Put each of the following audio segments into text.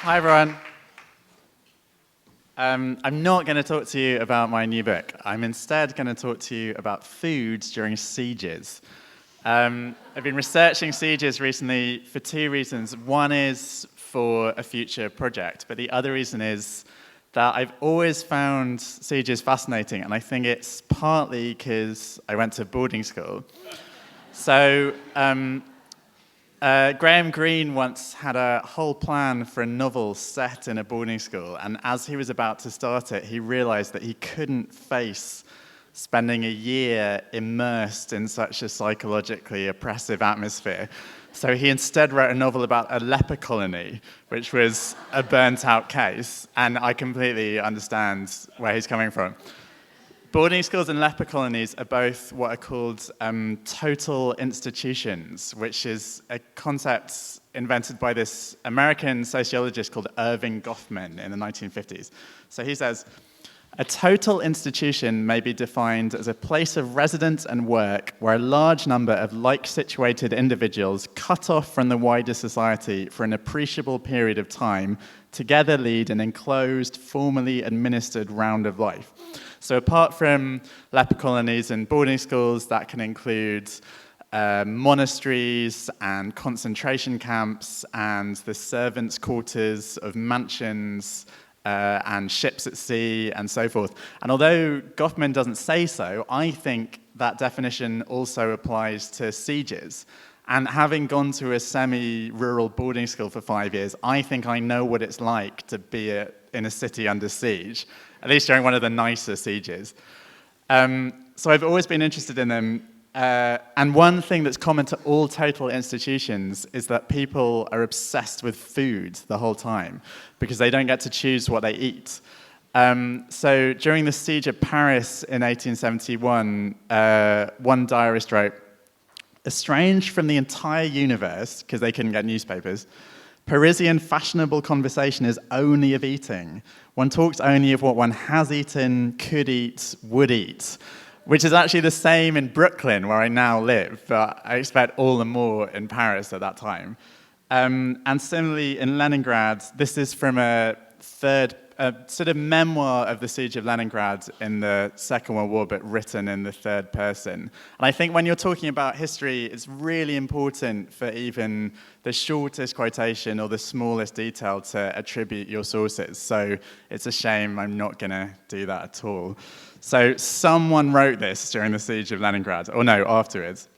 Hi, everyone. I'm not going to talk to you about my new book. I'm instead going to talk to you about food during sieges. I've been researching sieges recently for two reasons. One is for a future project, but the other reason is that I've always found sieges fascinating, and I think it's partly because I went to boarding school. So Graham Greene once had a whole plan for a novel set in a boarding school, and as he was about to start it, he realized that he couldn't face spending a year immersed in such a psychologically oppressive atmosphere. So he instead wrote a novel about a leper colony, which was a burnt-out case, and I completely understand where he's coming from. Boarding schools and leper colonies are both what are called total institutions, which is a concept invented by this American sociologist called Irving Goffman in the 1950s. So he says, a total institution may be defined as a place of residence and work where a large number of like-situated individuals cut off from the wider society for an appreciable period of time together lead an enclosed, formally administered round of life. So apart from leper colonies and boarding schools, that can include monasteries and concentration camps and the servants' quarters of mansions and ships at sea and so forth. And although Goffman doesn't say so, I think that definition also applies to sieges. And having gone to a semi-rural boarding school for 5 years, I think I know what it's like to be in a city under siege, at least during one of the nicer sieges. So I've always been interested in them. And one thing that's common to all total institutions is that people are obsessed with food the whole time because they don't get to choose what they eat. So during the siege of Paris in 1871, one diarist wrote, estranged from the entire universe, because they couldn't get newspapers, Parisian fashionable conversation is only of eating. One talks only of what one has eaten, could eat, would eat, which is actually the same in Brooklyn, where I now live, but I expect all the more in Paris at that time. And similarly, in Leningrad, this is from a sort of memoir of the siege of Leningrad in the Second World War, but written in the third person. And I think when you're talking about history, it's really important for even the shortest quotation or the smallest detail to attribute your sources. So it's a shame I'm not going to do that at all. So someone wrote this during the siege of Leningrad, or no, afterwards.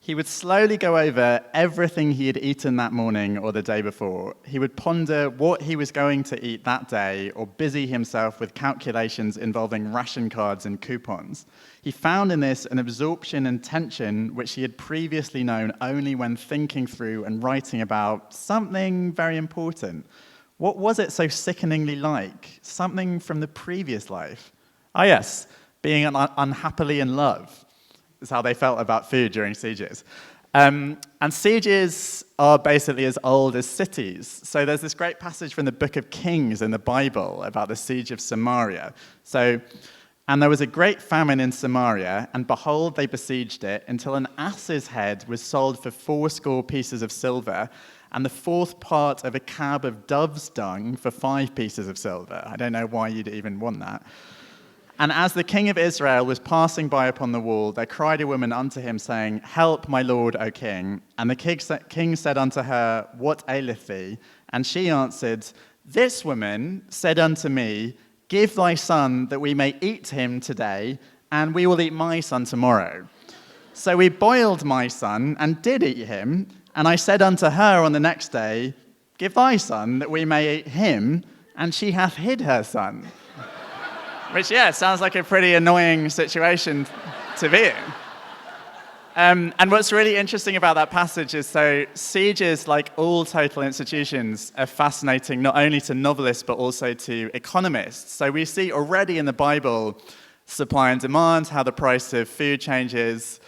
He would slowly go over everything he had eaten that morning or the day before. He would ponder what he was going to eat that day or busy himself with calculations involving ration cards and coupons. He found in this an absorption and tension which he had previously known only when thinking through and writing about something very important. What was it so sickeningly like? Something from the previous life. Ah, yes, being unhappily in love. Is how they felt about food during sieges. And sieges are basically as old as cities. So there's this great passage from the Book of Kings in the Bible about the siege of Samaria. And there was a great famine in Samaria, and behold, they besieged it until an ass's head was sold for 80 pieces of silver, and the fourth part of a cab of dove's dung for 5 pieces of silver. I don't know why you'd even want that. And as the king of Israel was passing by upon the wall, there cried a woman unto him, saying, Help, my lord, O king. And the king said unto her, What aileth thee? And she answered, This woman said unto me, Give thy son, that we may eat him today, and we will eat my son tomorrow. So we boiled my son, and did eat him. And I said unto her on the next day, Give thy son, that we may eat him, and she hath hid her son. Which, yeah, sounds like a pretty annoying situation to be in. And what's really interesting about that passage is, so sieges, like all total institutions, are fascinating not only to novelists but also to economists. So we see already in the Bible supply and demand, how the price of food changes.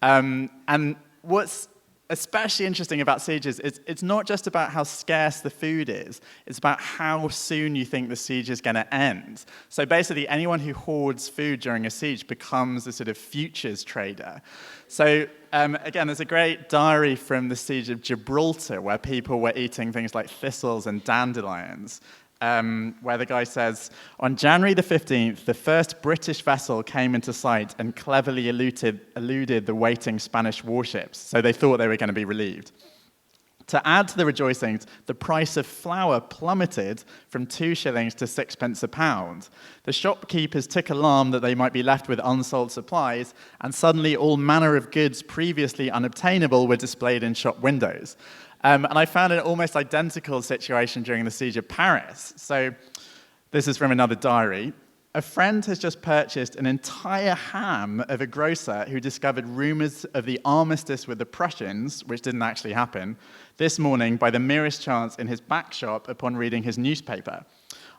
And what's especially interesting about sieges is it's not just about how scarce the food is, it's about how soon you think the siege is going to end. So basically, anyone who hoards food during a siege becomes a sort of futures trader. So again, there's a great diary from the siege of Gibraltar where people were eating things like thistles and dandelions. Where the guy says, on January the 15th, the first British vessel came into sight and cleverly eluded the waiting Spanish warships, so they thought they were going to be relieved. To add to the rejoicings, the price of flour plummeted from 2 shillings to 6p a pound. The shopkeepers took alarm that they might be left with unsold supplies, and suddenly all manner of goods previously unobtainable were displayed in shop windows. And I found an almost identical situation during the siege of Paris. So this is from another diary. A friend has just purchased an entire ham of a grocer who discovered rumors of the armistice with the Prussians, which didn't actually happen, this morning by the merest chance in his back shop upon reading his newspaper.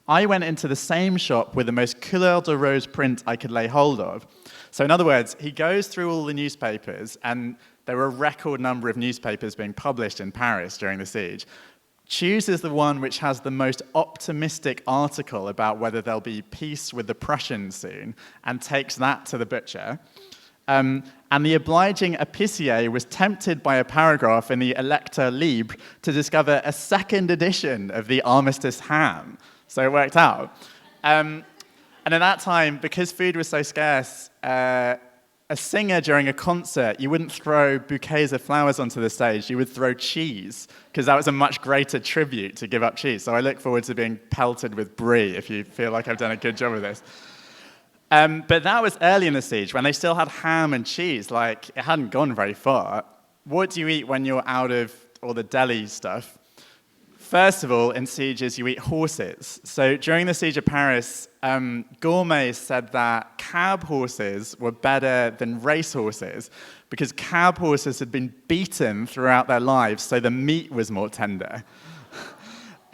I went into the same shop with the most couleur de rose print I could lay hold of. So in other words, he goes through all the newspapers, and there were a record number of newspapers being published in Paris during the siege, chooses the one which has the most optimistic article about whether there'll be peace with the Prussians soon, and takes that to the butcher. And the obliging épicier was tempted by a paragraph in the Elector Libre to discover a second edition of the armistice ham. So it worked out. And at that time, because food was so scarce, a singer during a concert, you wouldn't throw bouquets of flowers onto the stage, you would throw cheese, because that was a much greater tribute to give up cheese. So I look forward to being pelted with brie if you feel like I've done a good job of this. But that was early in the siege, when they still had ham and cheese, like it hadn't gone very far. What do you eat when you're out of all the deli stuff? First of all, in sieges, you eat horses. So during the siege of Paris, gourmets said that cab horses were better than race horses because cab horses had been beaten throughout their lives, so the meat was more tender.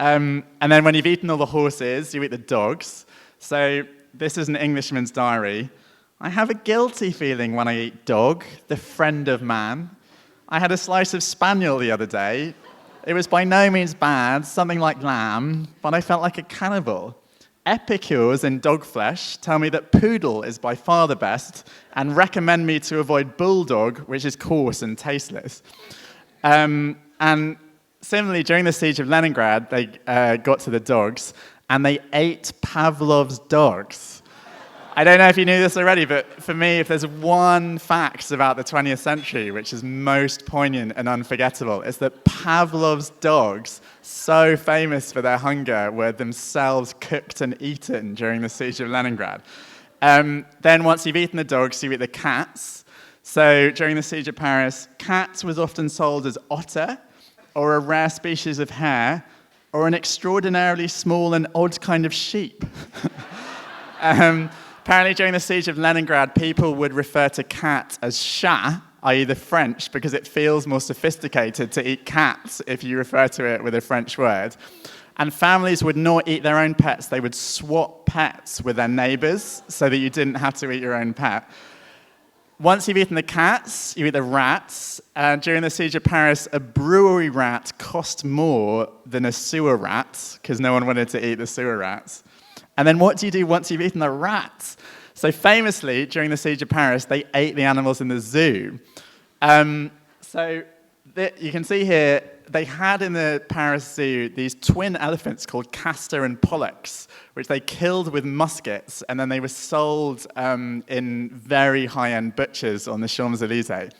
And then when you've eaten all the horses, you eat the dogs. So this is an Englishman's diary. I have a guilty feeling when I eat dog, the friend of man. I had a slice of spaniel the other day. It was by no means bad, something like lamb, but I felt like a cannibal. Epicures in dog flesh tell me that poodle is by far the best and recommend me to avoid bulldog, which is coarse and tasteless. And similarly, during the siege of Leningrad, they got to the dogs, and they ate Pavlov's dogs. I don't know if you knew this already, but for me, if there's one fact about the 20th century which is most poignant and unforgettable, it's that Pavlov's dogs, so famous for their hunger, were themselves cooked and eaten during the siege of Leningrad. Then once you've eaten the dogs, you eat the cats. So during the siege of Paris, cat was often sold as otter, or a rare species of hare, or an extraordinarily small and odd kind of sheep. Apparently, during the siege of Leningrad, people would refer to cat as chat, i.e. the French, because it feels more sophisticated to eat cats if you refer to it with a French word. And families would not eat their own pets. They would swap pets with their neighbors so that you didn't have to eat your own pet. Once you've eaten the cats, you eat the rats. During the siege of Paris, a brewery rat cost more than a sewer rat, because no one wanted to eat the sewer rats. And then what do you do once you've eaten the rats? So famously, during the siege of Paris, they ate the animals in the zoo. You can see here, they had in the Paris Zoo these twin elephants called Castor and Pollux, which they killed with muskets, and then they were sold in very high-end butchers on the Champs-Élysées.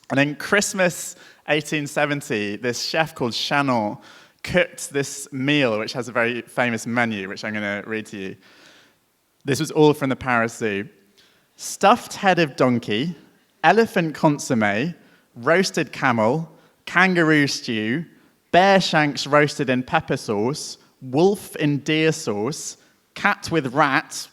And in Christmas 1870, this chef called Chanon cooked this meal, which has a very famous menu, which I'm going to read to you. This was all from the Paris Zoo. Stuffed head of donkey, elephant consommé, roasted camel, kangaroo stew, bear shanks roasted in pepper sauce, wolf in deer sauce, cat with rat,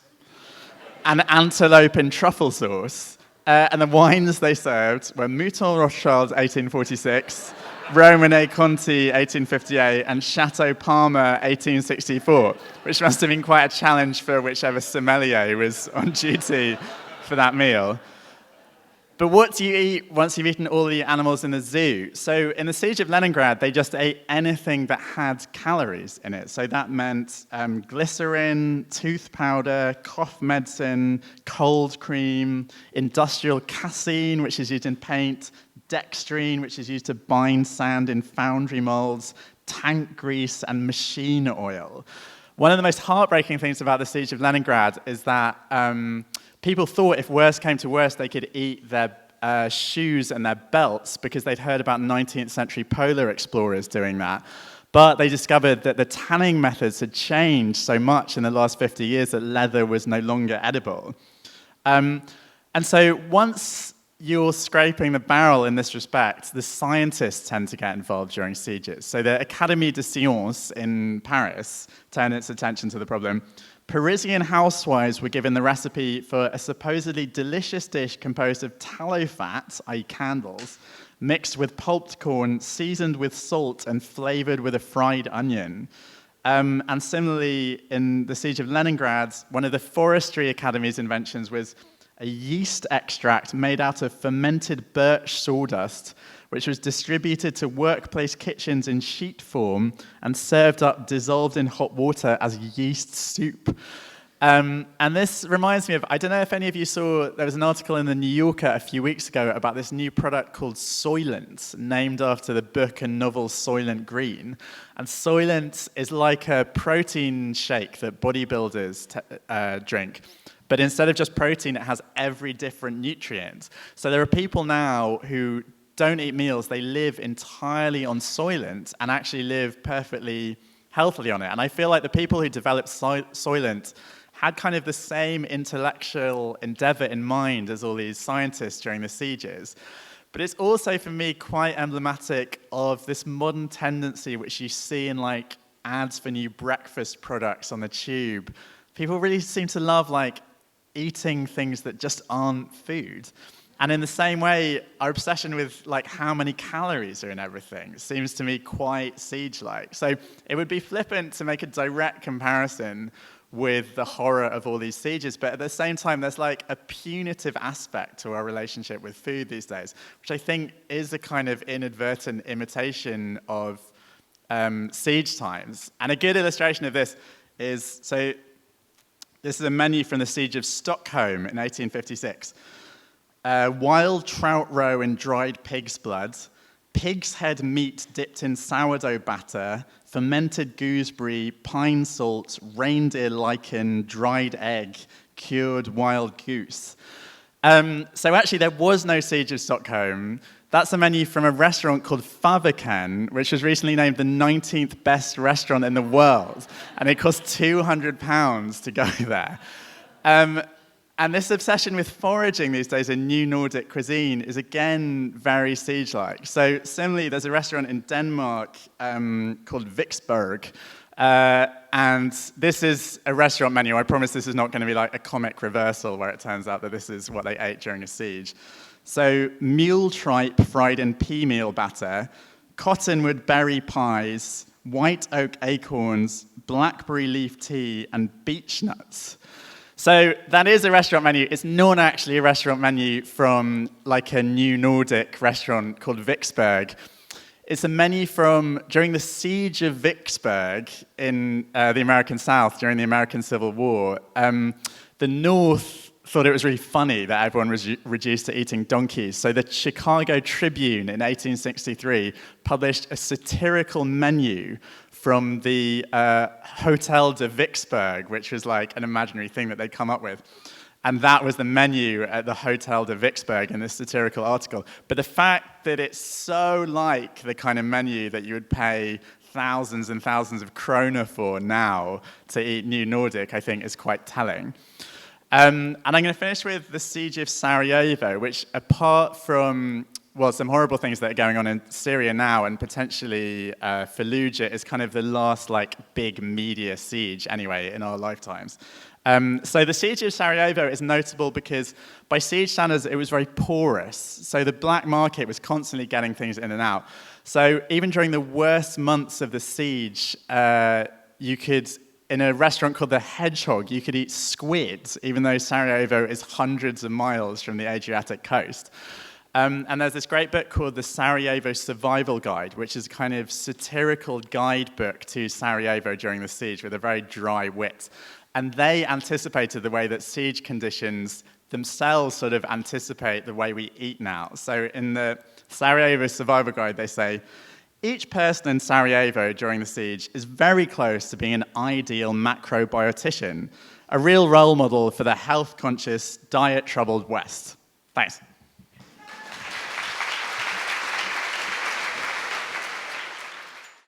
and antelope in truffle sauce. And the wines they served were Mouton Rothschild 1846, Romane Conti 1858, and Chateau Palmer 1864, which must have been quite a challenge for whichever sommelier was on duty for that meal. But what do you eat once you've eaten all the animals in the zoo? So in the siege of Leningrad, they just ate anything that had calories in it. So that meant glycerin, tooth powder, cough medicine, cold cream, industrial casein, which is used in paint, dextrine, which is used to bind sand in foundry molds, tank grease, and machine oil. One of the most heartbreaking things about the siege of Leningrad is that people thought if worse came to worse, they could eat their shoes and their belts because they'd heard about 19th century polar explorers doing that. But they discovered that the tanning methods had changed so much in the last 50 years that leather was no longer edible. And so once you're scraping the barrel in this respect, the scientists tend to get involved during sieges. So the Académie des Sciences in Paris turned its attention to the problem. Parisian housewives were given the recipe for a supposedly delicious dish composed of tallow fat, i.e. candles, mixed with pulped corn, seasoned with salt, and flavored with a fried onion. And similarly, in the siege of Leningrad, one of the Forestry Academy's inventions was a yeast extract made out of fermented birch sawdust, which was distributed to workplace kitchens in sheet form and served up dissolved in hot water as yeast soup. And this reminds me of, I don't know if any of you saw, there was an article in the New Yorker a few weeks ago about this new product called Soylent, named after the book and novel Soylent Green. And Soylent is like a protein shake that bodybuilders drink. But instead of just protein, it has every different nutrient. So there are people now who don't eat meals, they live entirely on Soylent and actually live perfectly healthily on it. And I feel like the people who developed Soylent had kind of the same intellectual endeavor in mind as all these scientists during the sieges. But it's also, for me, quite emblematic of this modern tendency which you see in like ads for new breakfast products on the tube. People really seem to love like eating things that just aren't food. And in the same way, our obsession with like how many calories are in everything seems to me quite siege-like. So it would be flippant to make a direct comparison with the horror of all these sieges, but at the same time, there's like a punitive aspect to our relationship with food these days, which I think is a kind of inadvertent imitation of siege times. And a good illustration of this is, so this is a menu from the Siege of Stockholm in 1856. Wild trout roe in dried pig's blood, pig's head meat dipped in sourdough batter, fermented gooseberry, pine salt, reindeer lichen, dried egg, cured wild goose. So actually there was no Siege of Stockholm. That's a menu from a restaurant called Faviken, which was recently named the 19th best restaurant in the world. And it cost £200 to go there. And this obsession with foraging these days in new Nordic cuisine is again very siege-like. So similarly, there's a restaurant in Denmark called Vicksburg. And this is a restaurant menu. I promise this is not going to be like a comic reversal where it turns out that this is what they ate during a siege. So mule tripe fried in pea meal batter, cottonwood berry pies, white oak acorns, blackberry leaf tea, and beech nuts. So that is a restaurant menu. It's not actually a restaurant menu from like a new Nordic restaurant called Vicksburg. It's a menu from during the siege of Vicksburg in the American South during the American Civil War. The North thought it was really funny that everyone was reduced to eating donkeys. So the Chicago Tribune in 1863 published a satirical menu from the Hotel de Vicksburg, which was like an imaginary thing that they'd come up with. And that was the menu at the Hotel de Vicksburg in this satirical article. But the fact that it's so like the kind of menu that you would pay thousands and thousands of kroner for now to eat New Nordic, I think is quite telling. And I'm going to finish with the Siege of Sarajevo, which apart from, well, some horrible things that are going on in Syria now and potentially Fallujah is kind of the last like big media siege anyway in our lifetimes. So the Siege of Sarajevo is notable because by siege standards it was very porous. So the black market was constantly getting things in and out. So even during the worst months of the siege, you could in a restaurant called The Hedgehog, you could eat squid, even though Sarajevo is hundreds of miles from the Adriatic coast. And there's this great book called The Sarajevo Survival Guide, which is a kind of satirical guidebook to Sarajevo during the siege with a very dry wit. And they anticipated the way that siege conditions themselves sort of anticipate the way we eat now. So in the Sarajevo Survival Guide, they say, each person in Sarajevo during the siege is very close to being an ideal macrobiotician, a real role model for the health-conscious, diet-troubled West. Thanks.